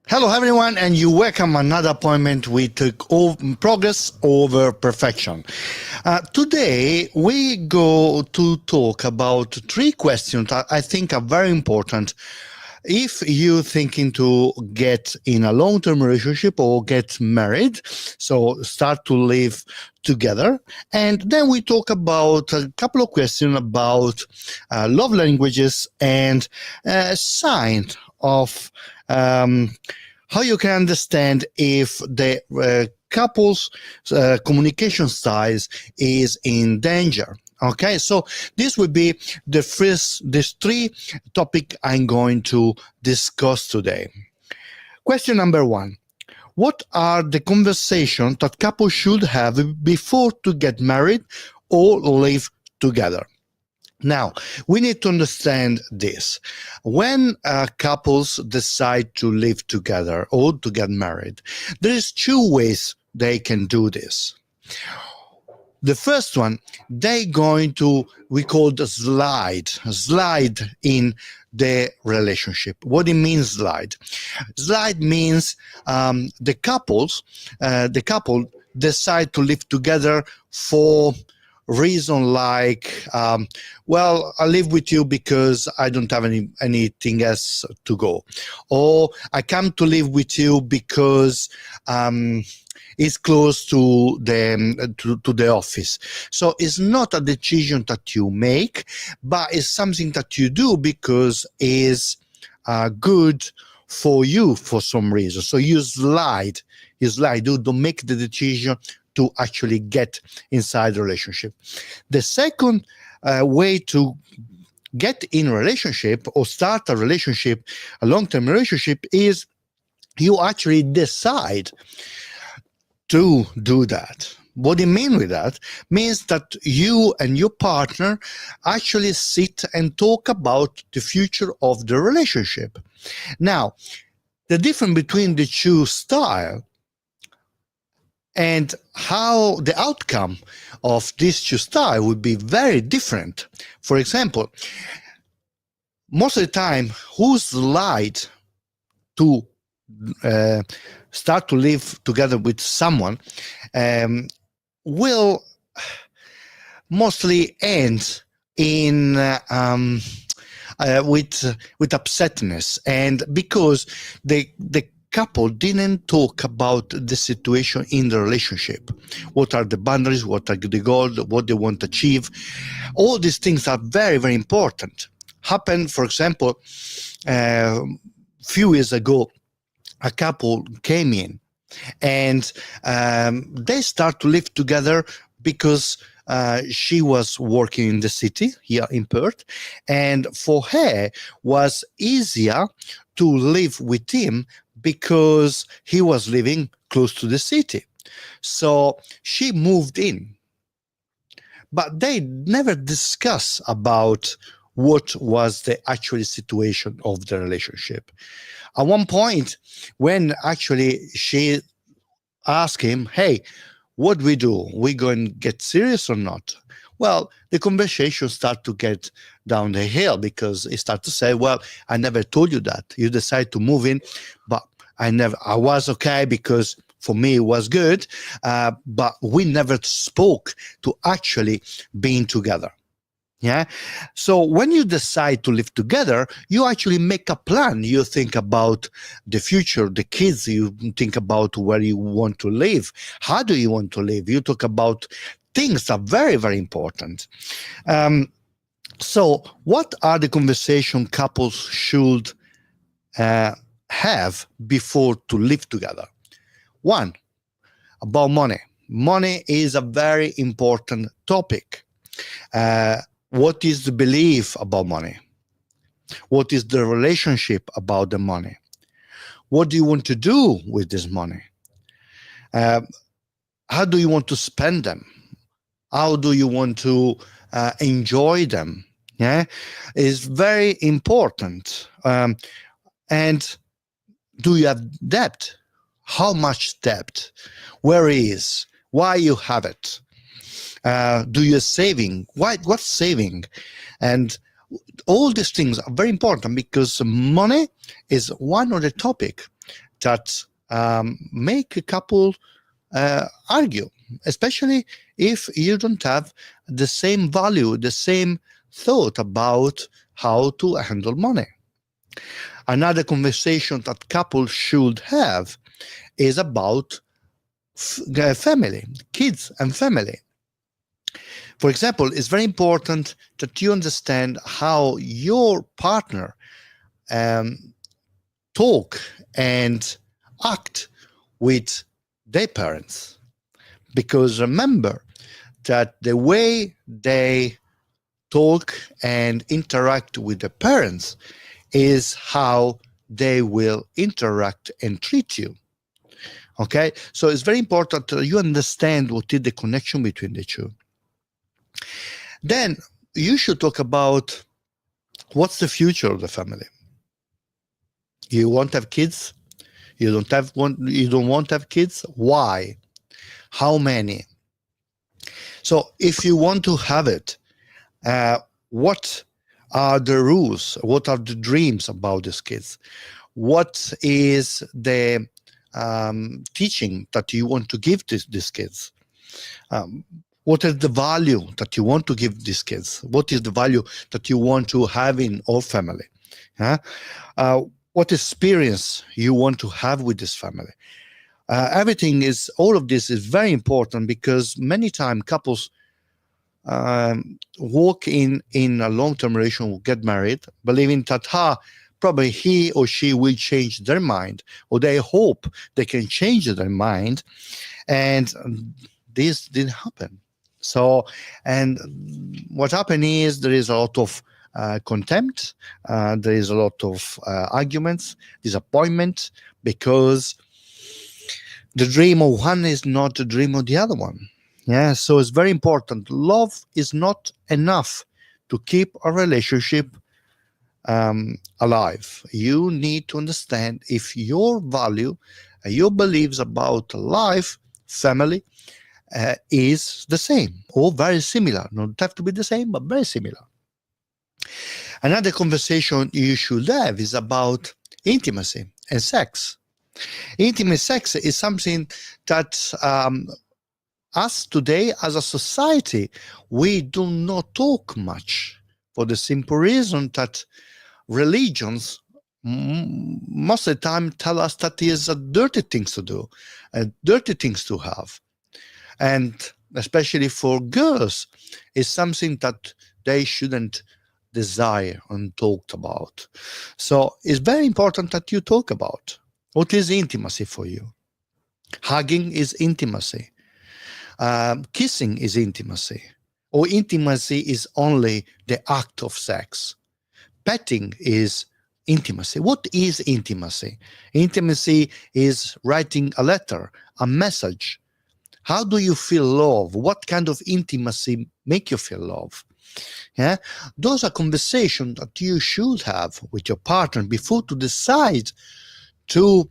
Hello everyone, and you welcome another appointment with Progress over Perfection. Today we go to talk about three questions that I think are very important if you're thinking to get in a long-term relationship or get married, so start to live together. And then we talk about a couple of questions about love languages and sign of how you can understand if the couple's communication styles is in danger. Okay, so this would be these three topic I'm going to discuss today. Question number one. What are the conversations that couples should have before to get married or live together? Now, we need to understand this. When couples decide to live together or to get married, there is two ways they can do this. The first one, they're going to, we call the slide in the relationship. What it means slide? Slide means the couple decide to live together for reason like, well, I live with you because I don't have anything else to go, or I come to live with you because it's close to the office. So it's not a decision that you make, but it's something that you do because it's good for you for some reason. So you slide, you don't make the decision to actually get inside the relationship. The second way to get in a relationship or start a relationship, a long-term relationship, is you actually decide to do that. What I mean with that means that you and your partner actually sit and talk about the future of the relationship. Now, the difference between the two styles and how the outcome of these two styles would be very different. For example, most of the time, who slide to start to live together with someone will mostly end in with upsetness, and because the couple didn't talk about the situation in the relationship. What are the boundaries? What are the goals? What they want to achieve? All these things are very, very important. Happened, for example, few years ago, a couple came in and they start to live together because she was working in the city here in Perth, and for her was easier to live with him because he was living close to the city. So she moved in. But they never discuss about what was the actual situation of the relationship. At one point, when actually she asked him, hey, what do we do? We going to get serious or not? Well, the conversation started to get down the hill because he started to say, well, I never told you that. You decided to move in, but I was okay because for me it was good, but we never spoke to actually being together. Yeah. So when you decide to live together, you actually make a plan. You think about the future, the kids, you think about where you want to live. How do you want to live? You talk about things that are very, very important. So what are the conversation couples should have before to live together? One, about money. Money is a very important topic. What is the belief about money? What is the relationship about the money? What do you want to do with this money? How do you want to spend them? How do you want to enjoy them? Yeah, it's very important. And do you have debt? How much debt? Where is? Why you have it? Do you saving? What's saving? And all these things are very important because money is one of the topic that make a couple argue, especially if you don't have the same value, the same thought about how to handle money. Another conversation that couples should have is about family, kids and family. For example, it's very important that you understand how your partner um, talk and act with their parents. Because remember that the way they talk and interact with the parents is how they will interact and treat you. Okay, so it's very important that you understand what is the connection between the two. Then you should talk about what's the future of the family. You want to have kids? You don't want to have kids? Why? How many? So if you want to have it, what are the rules? What are the dreams about these kids? What is the teaching that you want to give to these kids? What is the value that you want to give these kids? What is the value that you want to have in our family? What experience you want to have with this family? All of this is very important, because many times couples walk in a long-term relationship, get married, believing that probably he or she will change their mind, or they hope they can change their mind, and this didn't happen. So, and what happened is there is a lot of contempt, there is a lot of arguments, disappointment, because the dream of one is not the dream of the other one. Yeah, so it's very important. Love is not enough to keep a relationship alive. You need to understand if your value, your beliefs about life, family, is the same or very similar. Not have to be the same, but very similar. Another conversation you should have is about intimacy and sex. Intimate sex is something that us today as a society, we do not talk much, for the simple reason that religions most of the time tell us that is a dirty things to do, dirty things to have. And especially for girls, is something that they shouldn't desire and talk about. So it's very important that you talk about what is intimacy for you. Hugging is intimacy. Kissing is intimacy, or intimacy is only the act of sex. Petting is intimacy. What is intimacy? Intimacy is writing a letter, a message. How do you feel love? What kind of intimacy make you feel love? Yeah, those are conversations that you should have with your partner before to decide to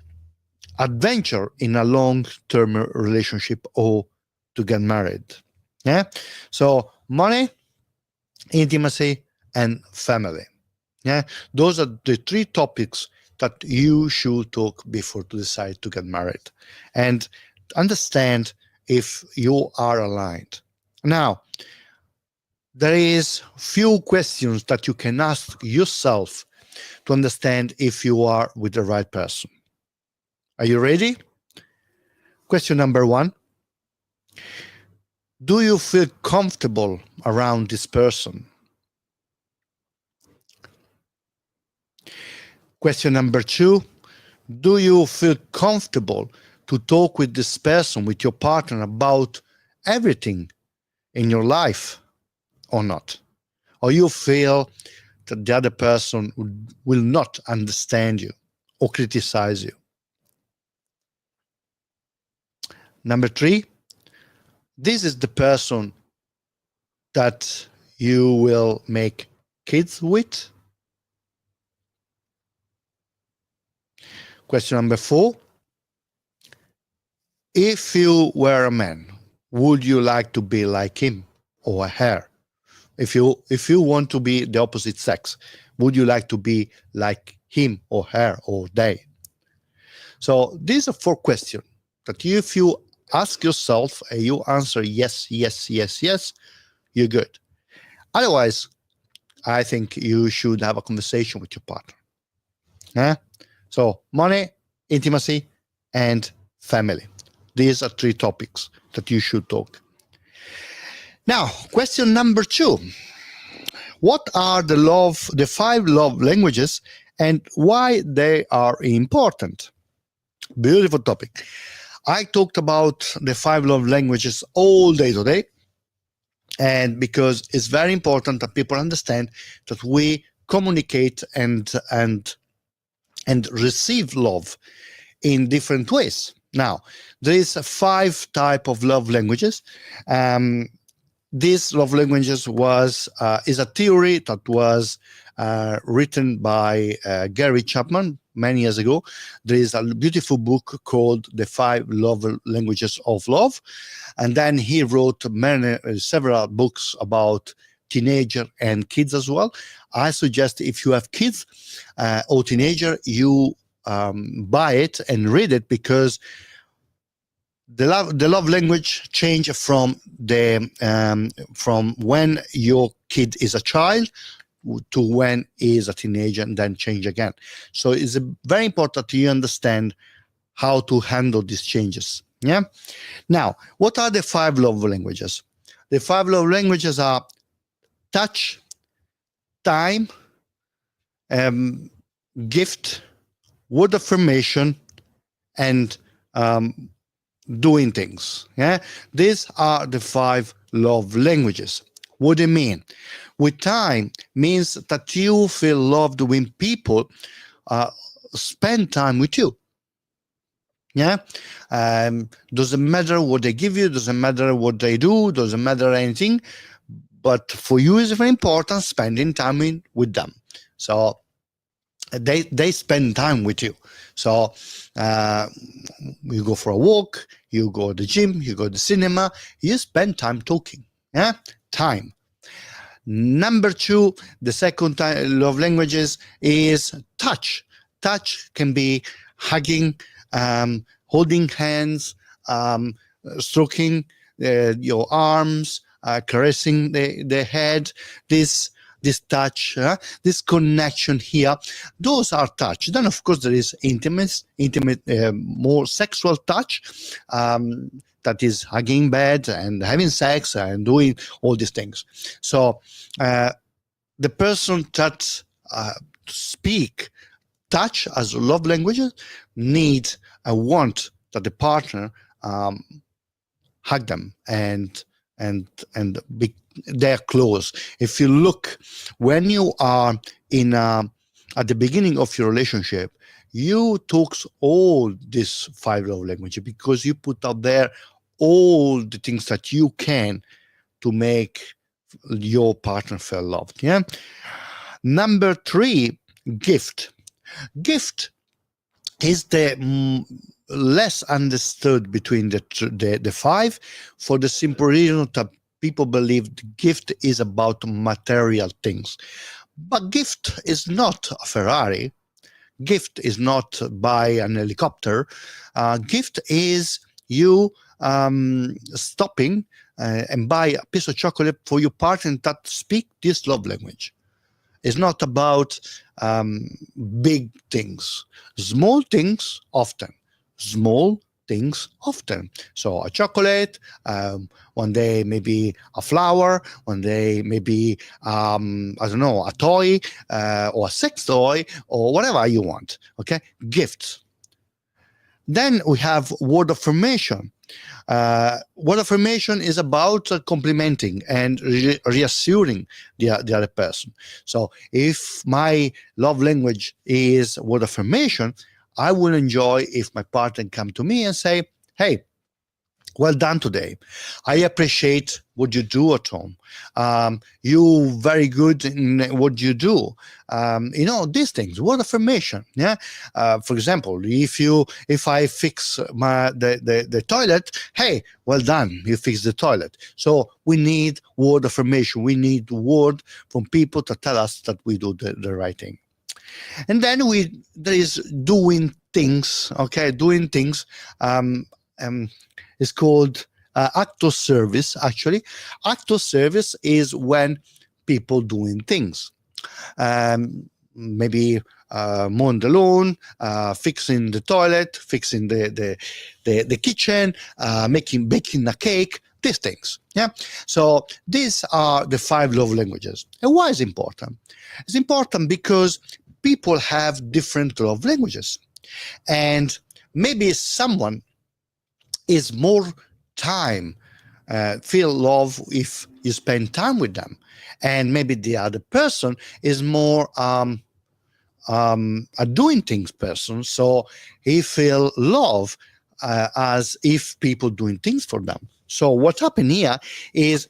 adventure in a long-term relationship or to get married. Yeah, so money, intimacy, and family. Yeah, those are the three topics that you should talk before to decide to get married, and understand if you are aligned. Now, there is few questions that you can ask yourself to understand if you are with the right person. Are you ready? Question number 1. Do you feel comfortable around this person? Question number 2. Do you feel comfortable to talk with this person, with your partner, about everything in your life or not? Or you feel that the other person will not understand you or criticize you? Number 3, this is the person that you will make kids with? Question number 4, if you were a man, would you like to be like him or her? If you want to be the opposite sex, would you like to be like him or her or they? So these are 4 questions that if you ask yourself and you answer yes, yes, yes, yes, you're good. Otherwise, I think you should have a conversation with your partner. Yeah? So money, intimacy, and family. These are 3 topics that you should talk. Now, question number 2. What are the 5 love languages and why they are important? Beautiful topic. I talked about the 5 love languages all day today, and because it's very important that people understand that we communicate and receive love in different ways. Now, there is 5 type of love languages. These love languages is a theory that was written by Gary Chapman many years ago. There is a beautiful book called The 5 Love Languages of Love, and then he wrote several books about teenager and kids as well. I suggest if you have kids or teenager, you buy it and read it, because the love language change from when your kid is a child to when he is a teenager, and then change again. So it's very important you understand how to handle these changes. Yeah. Now, what are the 5 love languages? The 5 love languages are touch, time, gift, word affirmation, and doing things. Yeah, these are the 5 love languages. What do you mean? With time means that you feel loved when people spend time with you. Yeah, doesn't matter what they give you, doesn't matter what they do, doesn't matter anything, but for you it's very important spending time with them. So they spend time with you. So you go for a walk, you go to the gym, you go to the cinema, you spend time talking. Yeah, time. Number 2, the second love languages is touch. Touch can be hugging, holding hands, stroking your arms, caressing the head. This touch, this connection here, those are touch. Then, of course, there is intimate, more sexual touch, that is hugging in bed and having sex and doing all these things. So the person that speak touch as a love language need want that the partner hug them and be they're close. If you look, when you are at the beginning of your relationship, you talk all these 5 love languages, because you put out there all the things that you can to make your partner feel loved. Yeah. Number 3, gift. Gift is the less understood between the 5, for the simple reason that people believe the gift is about material things. But gift is not a Ferrari. Gift is not buy an helicopter. Gift is you stopping and buy a piece of chocolate for your partner that speak this love language. It's not about big things. Small things often. Small things often. So a chocolate, one day maybe a flower, one day maybe I don't know, a toy or a sex toy or whatever you want. Okay, gifts. Then we have word affirmation. Word affirmation is about complimenting and reassuring the other person. So if my love language is word affirmation, I will enjoy if my partner come to me and say, hey, well done today. I appreciate what you do at home. You very good in what you do. These things, word affirmation. Yeah. For example, if I fix the toilet, hey, well done, you fix the toilet. So we need word affirmation. We need word from people to tell us that we do the right thing. And then there is doing things. Okay, doing things is called act of service. Actually, act of service is when people doing things. Maybe mowing the lawn, fixing the toilet, fixing the kitchen, baking a cake, these things. Yeah. So these are the 5 love languages. And why is it important? It's important because people have different love languages. And maybe someone is more time, feel love if you spend time with them. And maybe the other person is more a doing things person, so he feel love as if people doing things for them. So what happened here is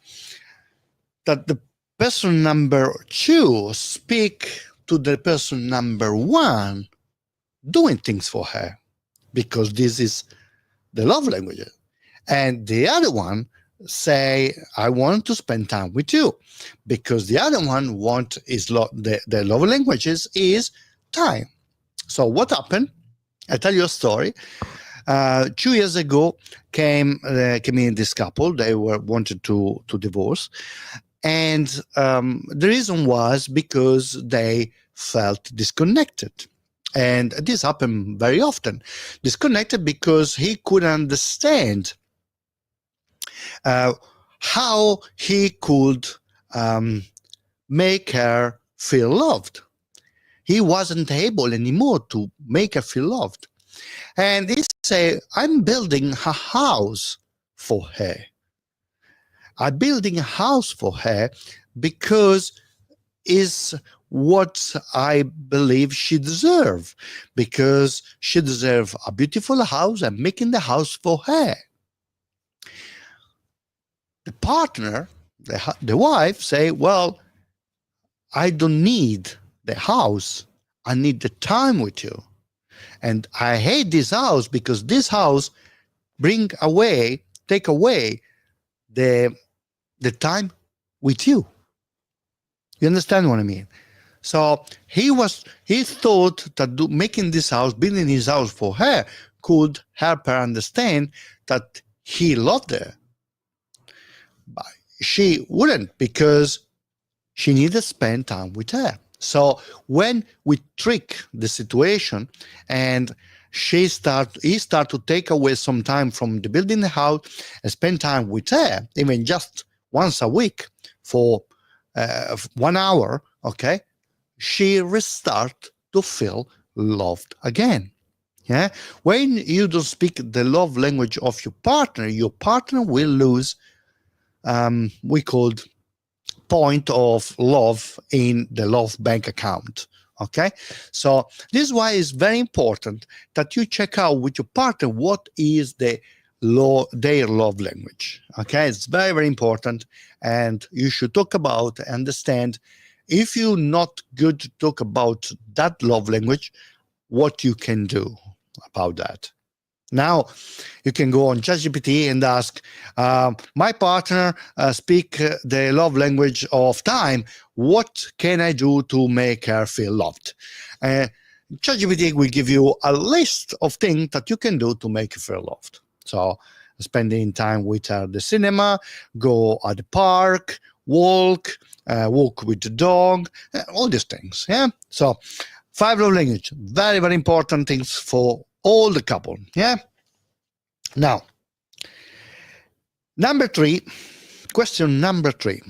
that the person number 2 speak to the person number 1 doing things for her, because this is the love language. And the other one say, I want to spend time with you, because the other one want is the love languages is time. So what happened? I tell you a story. 2 years ago came in this couple. They wanted to divorce, and the reason was because they felt disconnected. And this happened very often. Disconnected because he couldn't understand how he could make her feel loved. He wasn't able anymore to make her feel loved. And he said, I'm building a house for her. I'm building a house for her because is what I believe she deserves, because she deserves a beautiful house. I'm making the house for her. The partner, the wife, say, well, I don't need the house. I need the time with you. And I hate this house because this house take away the time with you. You understand what I mean? So he thought that making this house, building his house for her, could help her understand that he loved her. But she wouldn't, because she needed to spend time with her. So when we trick the situation and he start to take away some time from the building the house and spend time with her, even just once a week for 1 hour, okay, she restart to feel loved again. Yeah, when you don't speak the love language of your partner will lose we called point of love in the love bank account. Okay, so this is why it's very important that you check out with your partner what is their love language. Okay, it's very, very important, and you should talk about, understand. If you're not good to talk about that love language, what you can do about that. Now, you can go on ChatGPT and ask, my partner speak the love language of time. What can I do to make her feel loved? ChatGPT will give you a list of things that you can do to make her feel loved. So, spending time with her at the cinema, go at the park, walk with the dog, all these things. Yeah. So, 5 love language, very, very important things for all the couple. Yeah. Now, question number 3.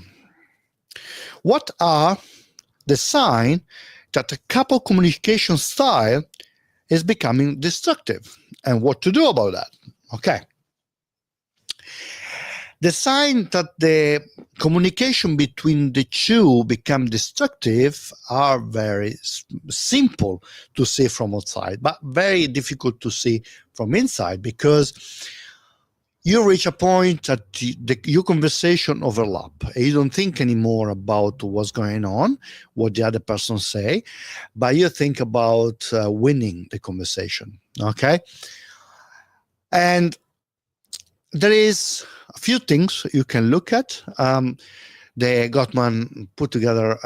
What are the signs that a couple communication style is becoming destructive, and what to do about that? Okay. The sign that the communication between the two become destructive are very simple to see from outside, but very difficult to see from inside, because you reach a point that your conversation overlap. You don't think anymore about what's going on, what the other person say, but you think about winning the conversation. Okay, and there is a few things you can look at. the Gottman put together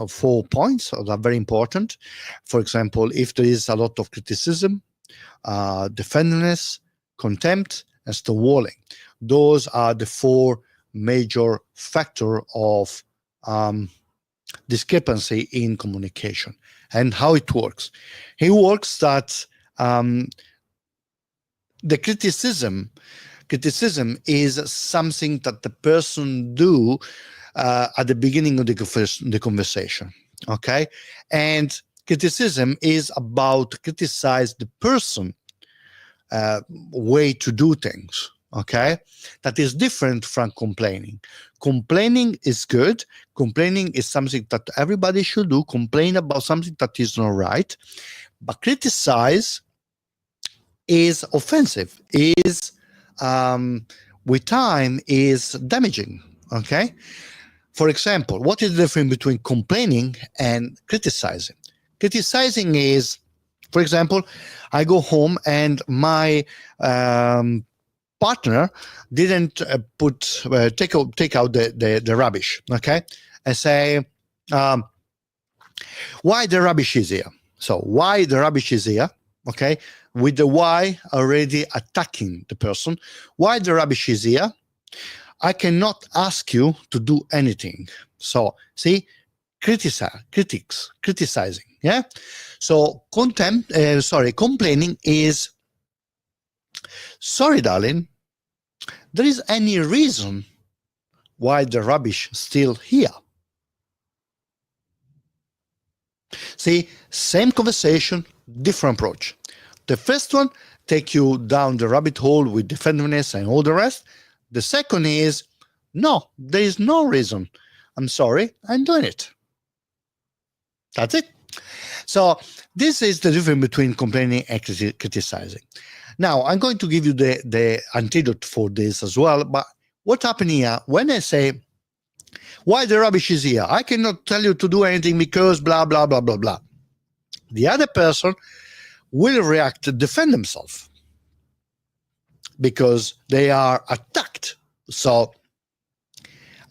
4 points that are very important. For example, if there is a lot of criticism, defensiveness, contempt, and stonewalling. Those are the 4 major factors of discrepancy in communication. And how it works. It works that the criticism is something that the person do at the beginning of the conversation, okay? And criticism is about criticize the person way to do things, okay? That is different from complaining. Complaining is good. Complaining is something that everybody should do. Complain about something that is not right. But criticize is offensive, is with time is damaging, okay? For example, what is the difference between complaining and criticizing? Criticizing is, for example, I go home and my partner didn't take out the rubbish, okay? And say, why the rubbish is here? So why the rubbish is here, okay? With the why already attacking the person. Why the rubbish is here? I cannot ask you to do anything. So see, criticizing, yeah? So complaining is, sorry, darling, there is any reason why the rubbish is still here? See, same conversation, different approach. The first one take you down the rabbit hole with defensiveness and all the rest. The second is, no, there is no reason. I'm sorry, I'm doing it. That's it. So this is the difference between complaining and criticizing. Now, I'm going to give you the antidote for this as well. But what happened here, when I say, why the rubbish is here? I cannot tell you to do anything because blah, blah, blah, blah, blah. The other person will react to defend themselves because they are attacked. So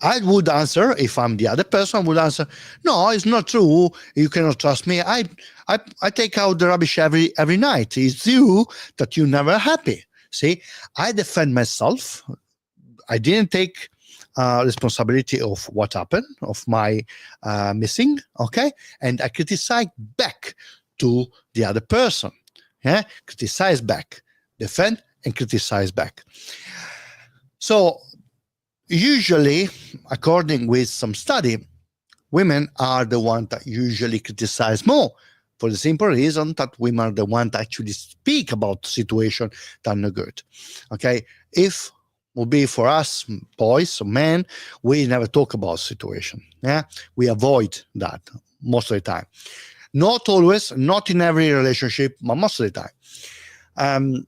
I would answer, if I'm the other person, I would answer, no, it's not true. You cannot trust me. I take out the rubbish every night. It's you that you're never happy. See, I defend myself. I didn't take responsibility of what happened, of my missing, okay? And I criticize back to the other person. Yeah, criticize back, defend and criticize back. So usually, according with some study, women are the ones that usually criticize more, for the simple reason that women are the ones that actually speak about situation that are not good. Okay, if will be for us boys or men, we never talk about situation. Yeah, we avoid that most of the time. Not always, not in every relationship, but most of the time.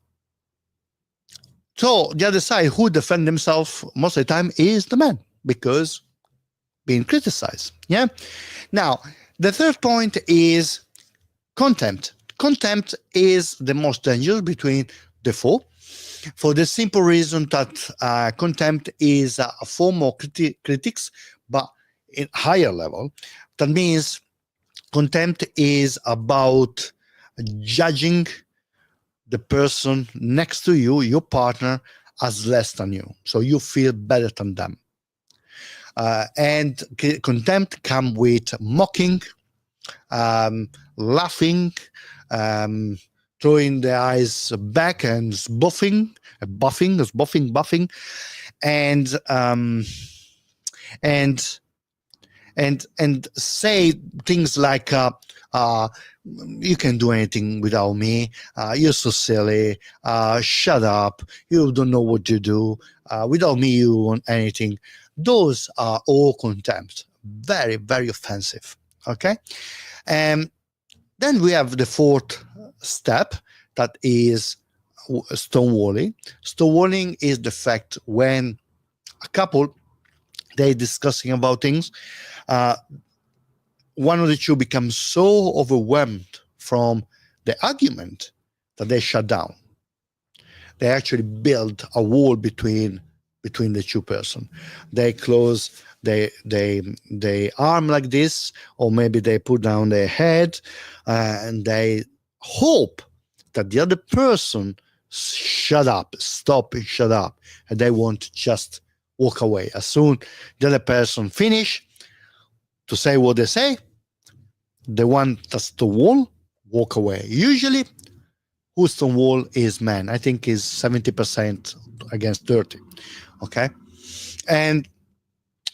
So the other side, who defend themselves most of the time is the man, because being criticized. Yeah. Now, the third point is contempt. Contempt is the most dangerous between the 4, for the simple reason that contempt is a form of critics, but in higher level. That means contempt is about judging the person next to you, your partner, as less than you. So you feel better than them. And contempt comes with mocking, laughing, throwing the eyes back and buffing, and say things like, you can do anything without me, you're so silly, shut up, you don't know what you do, without me you want anything. Those are all contempt, very, very offensive. Okay, and then we have the 4th step, that is stonewalling. Stonewalling is the fact when a couple, they're discussing about things, one of the two becomes so overwhelmed from the argument that they shut down. They actually build a wall between between the two person. They close they arm like this, or maybe they put down their head, and they hope that the other person shut up, stop and shut up, and they want to just walk away. As soon the other person finish to say what they say, the one that's the wall walk away. Usually, who's the wall is man. I think is 70% against 30. Okay, and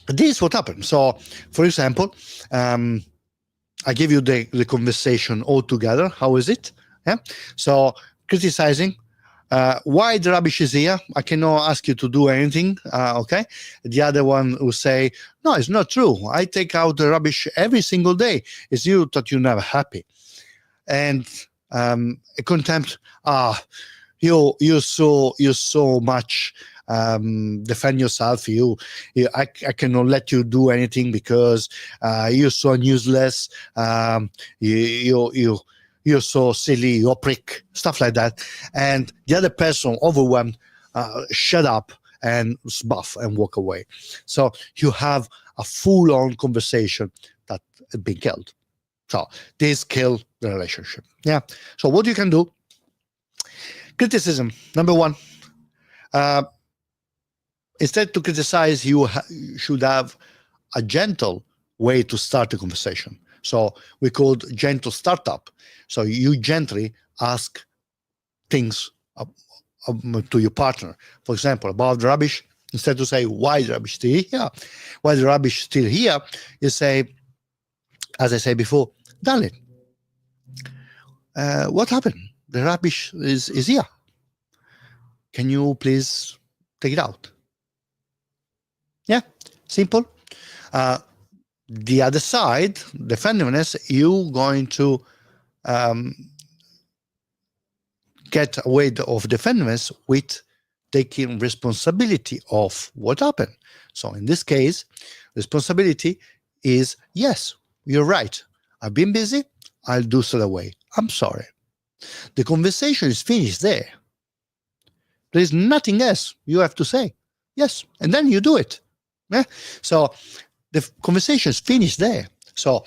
this is what happens. So, for example, I give you the conversation all together. How is it? Yeah. So criticizing. Why the rubbish is here? I cannot ask you to do anything. Okay. The other one will say, no, it's not true. I take out the rubbish every single day. It's you that you're never happy. And a contempt. You're so much defend yourself. I cannot let you do anything because you're so useless. You're so silly, you're a prick, stuff like that. And the other person, overwhelmed, shut up and sbuff and walk away. So you have a full-on conversation that has been killed. So this kills the relationship. Yeah. So what you can do? Criticism, number one. Instead to criticize, you should have a gentle way to start the conversation. So we called gentle startup. So you gently ask things to your partner. For example, about the rubbish, instead to say, why the rubbish still here? Why the rubbish still here? You say, as I said before, darling, what happened? The rubbish is here. Can you please take it out? Yeah, simple. The other side, defensiveness, you're going to get away of defensiveness with taking responsibility of what happened. So in this case, responsibility is, yes, you're right. I've been busy. I'll do so away. I'm sorry. The conversation is finished there. There is nothing else you have to say. Yes, and then you do it. Yeah? So the conversation is finished there. So,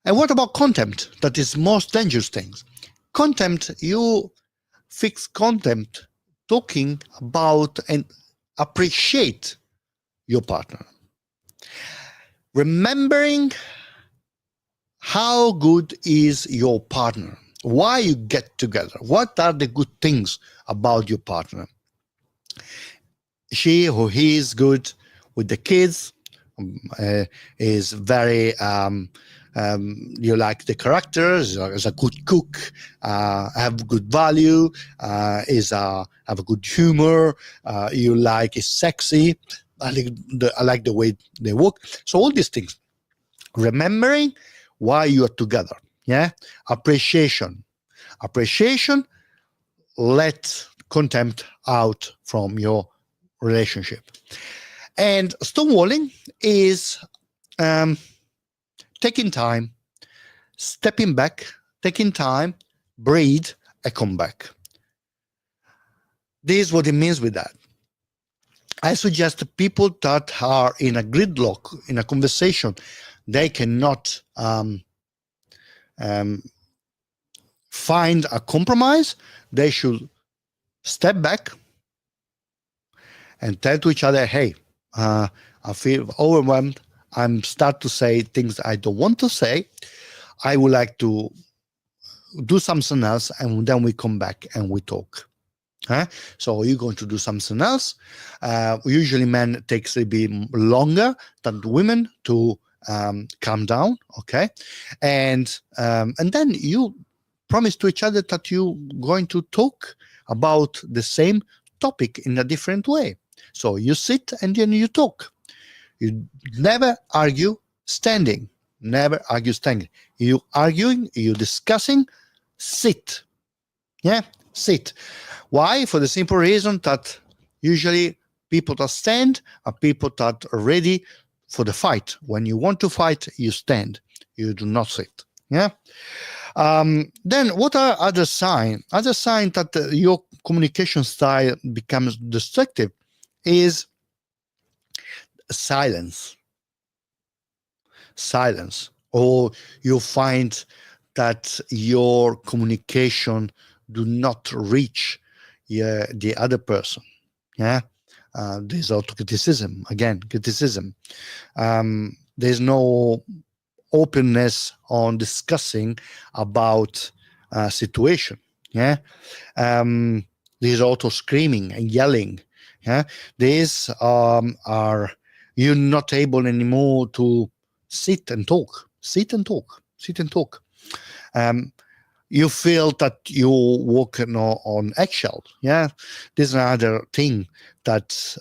and what about contempt? That is most dangerous things. Contempt, you fix contempt talking about and appreciate your partner. Remembering how good is your partner, why you get together, what are the good things about your partner. She or he is good with the kids, is very, you like the characters, is a good cook, have good value, have a good humor, you like is sexy, I like the way they walk. So all these things. Remembering why you are together. Yeah. Appreciation. Let contempt out from your relationship. And stonewalling is taking time, stepping back, taking time, breathe, and come back. This is what it means with that. I suggest people that are in a gridlock, in a conversation, they cannot find a compromise. They should step back and tell to each other, hey, I feel overwhelmed. I'm start to say things I don't want to say. I would like to do something else, and then we come back and we talk. So you're going to do something else. Usually men takes a bit longer than women to calm down, okay? And then you promise to each other that you're going to talk about the same topic in a different way. So you sit and then you talk. You never argue standing. Never argue standing. You arguing, you discussing, sit. Yeah, sit. Why? For the simple reason that usually people that stand are people that are ready for the fight. When you want to fight, you stand. You do not sit. Yeah. Then what are other signs? Other signs that your communication style becomes destructive is silence. Silence. Or you find that your communication do not reach the other person. Yeah. There's also criticism. Again, criticism. There's no openness on discussing about situation. Yeah. There's also screaming and yelling. Yeah. These are, you're not able anymore to sit and talk. You feel that you walking on eggshell. Yeah. This is another thing that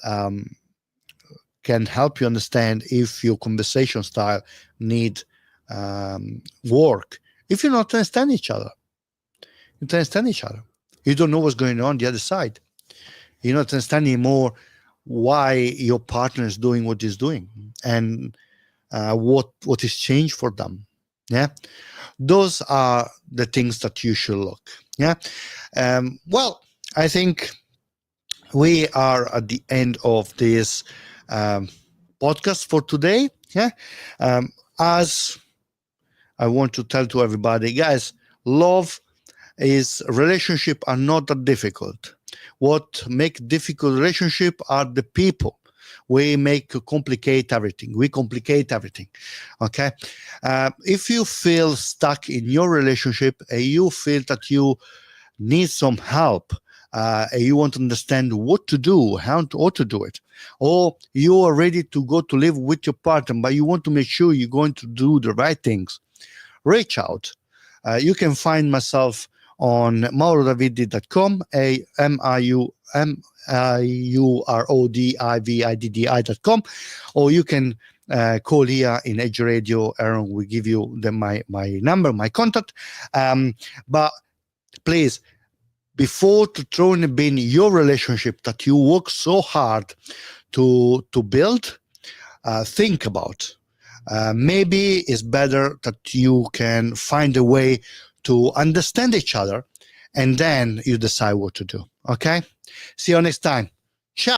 can help you understand if your conversation style need work. If you not understand each other, you don't know what's going on the other side. You're not understanding more why your partner is doing what he's doing, and what is changed for them. Yeah, those are the things that you should look. Yeah. Well, I think we are at the end of this podcast for today. Yeah. As I want to tell to everybody, guys, love is relationship are not that difficult. What make difficult relationship are the people. We complicate everything. Okay. If you feel stuck in your relationship and you feel that you need some help, and you want to understand what to do, how to do it, or you are ready to go to live with your partner, but you want to make sure you're going to do the right things, reach out. You can find myself on maurodaviddi.com, maurodividi.com, or you can call here in Edge Radio. Aaron will give you my number, my contact. But please, before to throw in the bin your relationship that you work so hard to build, think about. Maybe it's better that you can find a way to understand each other, and then you decide what to do. Okay? See you next time.